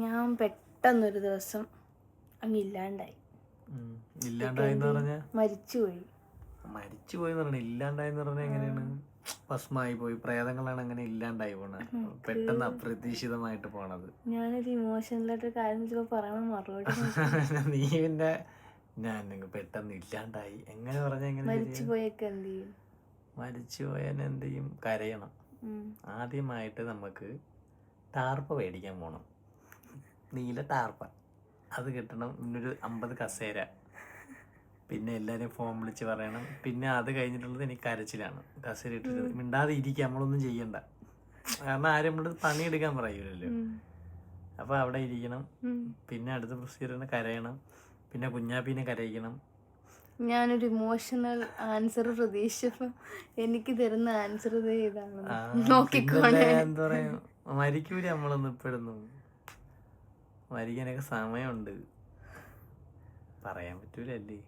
ഞാൻ പെട്ടെന്നൊരു ദിവസം അങ്ങ് ഇല്ലാണ്ടായി. ഇല്ലാണ്ടായെന്ന് പറഞ്ഞാൽ മരിച്ചുപോയി. മരിച്ചുപോയെന്ന് പറഞ്ഞാൽ ഇല്ലാണ്ടായെന്ന് പറഞ്ഞാൽ എങ്ങനെയാണ്? ഭസ്മായി പോയി, പ്രേതങ്ങളാണ് അങ്ങനെ ഇല്ലാണ്ടായി പോണത്, പെട്ടെന്ന് അപ്രതീക്ഷിതമായിട്ട് പോണത്. ഞാനൊരു ഇമോഷണലായിട്ട് കാര്യം ചിലപ്പോൾ പറയണ മറുപടി നീ പിന്നെ ഞാൻ പെട്ടെന്ന് ഇല്ലാണ്ടായി എങ്ങനെ പറഞ്ഞ എങ്ങനെ? മരിച്ചുപോയൊക്കെ എന്ത് ചെയ്യും? മരിച്ചുപോയാൽ എന്ത് ചെയ്യും? കരയണം. ആദ്യമായിട്ട് നമുക്ക് ടാർപ്പ മേടിക്കാൻ പോണം, നീല ടാർപ്പ. അത് കിട്ടണം. പിന്നൊരു 50 കസേര, പിന്നെ എല്ലാവരും ഫോൺ വിളിച്ച് പറയണം. പിന്നെ അത് കഴിഞ്ഞിട്ടുള്ളത് എനിക്ക് കരച്ചിലാണ്. കസേര ഇട്ടിട്ട് മിണ്ടാതെ ഇരിക്കുക, നമ്മളൊന്നും ചെയ്യണ്ട. കാരണം ആരും നമ്മള് പണിയെടുക്കാൻ പറയൂലല്ലോ. അപ്പൊ അവിടെ ഇരിക്കണം. പിന്നെ അടുത്ത പ്രൊസീജിയറിന് കരയണം. പിന്നെ കുഞ്ഞാപ്പീനെ കരയിക്കണം. ഞാനൊരു ഇമോഷണൽ ആൻസർ പ്രതീക്ഷിച്ചപ്പോ എനിക്ക് തരുന്ന ആൻസർ ഇതാണ്. എന്താ പറയാ, മരിക്കൂല നമ്മളൊന്നും ഇപ്പോഴൊന്നും. മരിക്കാനൊക്കെ സമയമുണ്ട്, പറയാൻ പറ്റൂലല്ലേ.